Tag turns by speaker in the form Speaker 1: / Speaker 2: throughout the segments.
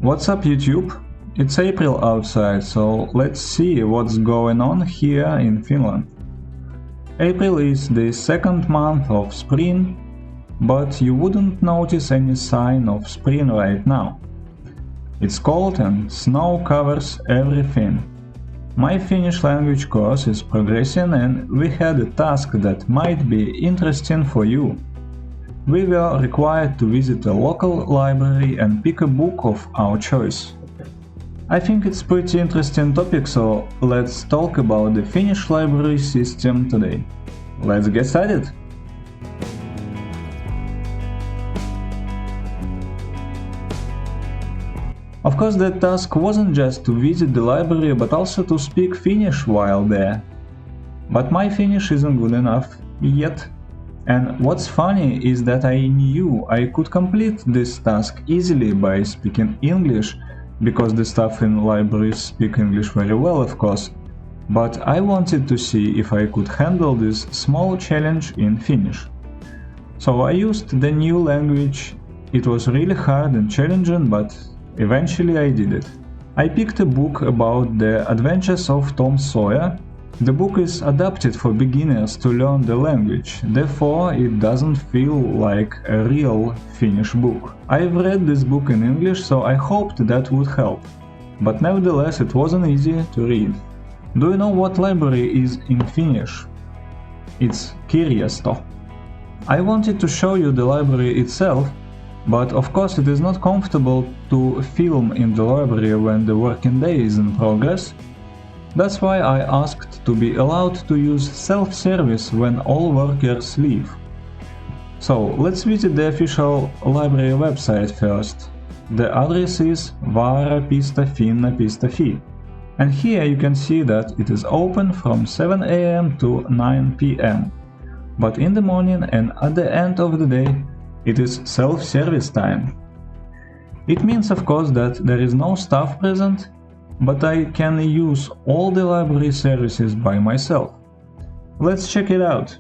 Speaker 1: What's up YouTube? It's April outside, so let's see what's going on here in Finland. April is the second month of spring, but you wouldn't notice any sign of spring right now. It's cold and snow covers everything. My Finnish language course is progressing and we had a task that might be interesting for you. We were required to visit a local library and pick a book of our choice. I think it's pretty interesting topic, so let's talk about the Finnish library system today. Let's get started! Of course, the task wasn't just to visit the library, but also to speak Finnish while there. But my Finnish isn't good enough yet. And what's funny is that I knew I could complete this task easily by speaking English, because the staff in libraries speak English very well, of course. But I wanted to see if I could handle this small challenge in Finnish. So I used the new language. It was really hard and challenging, but eventually I did it. I picked a book about the adventures of Tom Sawyer. The book is adapted for beginners to learn the language, therefore it doesn't feel like a real Finnish book. I've read this book in English, so I hoped that would help. But nevertheless it wasn't easy to read. Do you know what library is in Finnish? It's kirjasto. I wanted to show you the library itself, but of course it is not comfortable to film in the library when the working day is in progress. That's why I asked to be allowed to use self-service when all workers leave. So let's visit the official library website first. The address is vaara.finna.fi. And here you can see that it is open from 7 AM to 9 PM. But in the morning and at the end of the day, it is self-service time. It means, of course, that there is no staff present, but I can use all the library services by myself. Let's check it out.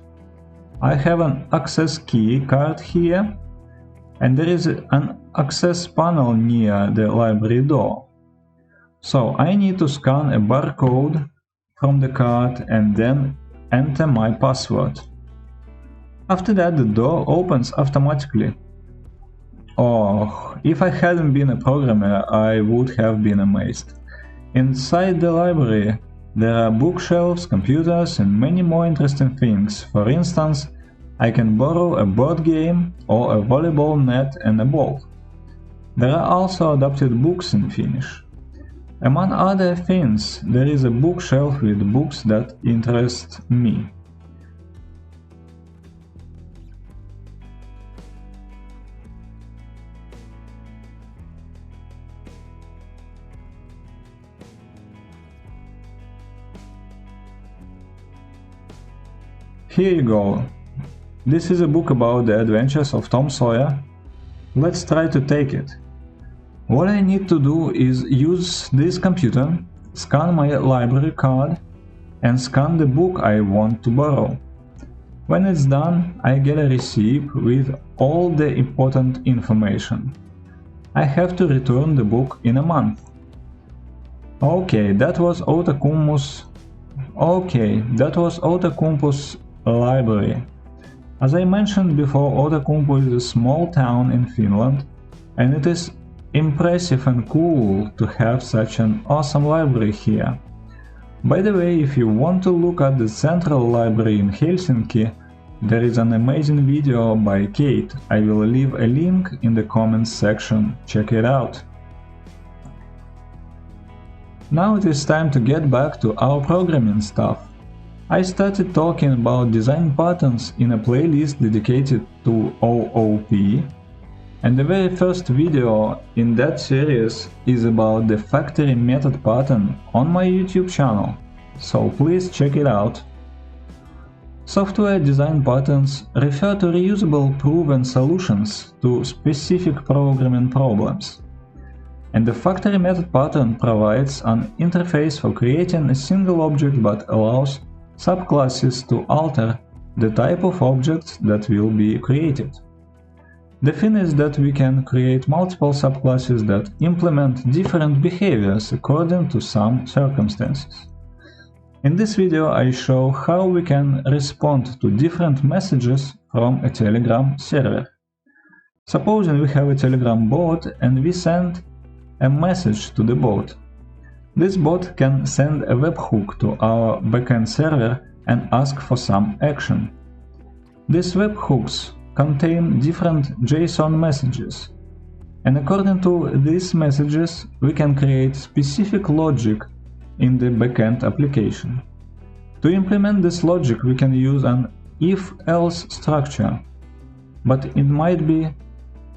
Speaker 1: I have an access key card here, and there is an access panel near the library door. So I need to scan a barcode from the card and then enter my password. After that, the door opens automatically. Oh, if I hadn't been a programmer, I would have been amazed. Inside the library, there are bookshelves, computers, and many more interesting things. For instance, I can borrow a board game or a volleyball net and a ball. There are also adapted books in Finnish. Among other things, there is a bookshelf with books that interest me. Here you go. This is a book about the adventures of Tom Sawyer. Let's try to take it. What I need to do is use this computer, scan my library card, and scan the book I want to borrow. When it's done, I get a receipt with all the important information. I have to return the book in a month. Okay, that was Outokumpu's library. As I mentioned before, Outokumpu is a small town in Finland, and it is impressive and cool to have such an awesome library here. By the way, if you want to look at the central library in Helsinki, there is an amazing video by Kate. I will leave a link in the comments section. Check it out. Now it is time to get back to our programming stuff. I started talking about design patterns in a playlist dedicated to OOP, and the very first video in that series is about the factory method pattern on my YouTube channel, so please check it out. Software design patterns refer to reusable proven solutions to specific programming problems. And the factory method pattern provides an interface for creating a single object but allows subclasses to alter the type of object that will be created. The thing is that we can create multiple subclasses that implement different behaviors according to some circumstances. In this video I show how we can respond to different messages from a Telegram server. Supposing we have a Telegram bot and we send a message to the bot. This bot can send a webhook to our backend server and ask for some action. These webhooks contain different JSON messages, and according to these messages we can create specific logic in the backend application. To implement this logic we can use an if-else structure, but it might be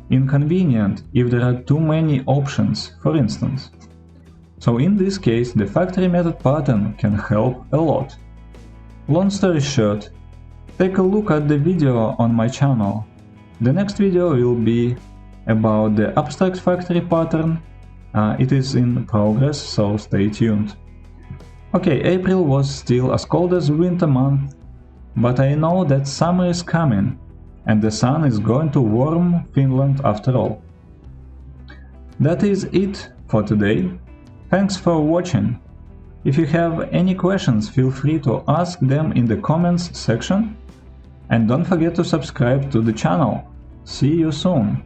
Speaker 1: inconvenient if there are too many options, for instance. So in this case the factory method pattern can help a lot. Long story short, take a look at the video on my channel. The next video will be about the abstract factory pattern. It is in progress, so stay tuned. Okay, April was still as cold as winter month, but I know that summer is coming and the sun is going to warm Finland after all. That is it for today. Thanks for watching. If you have any questions, feel free to ask them in the comments section. And don't forget to subscribe to the channel. See you soon!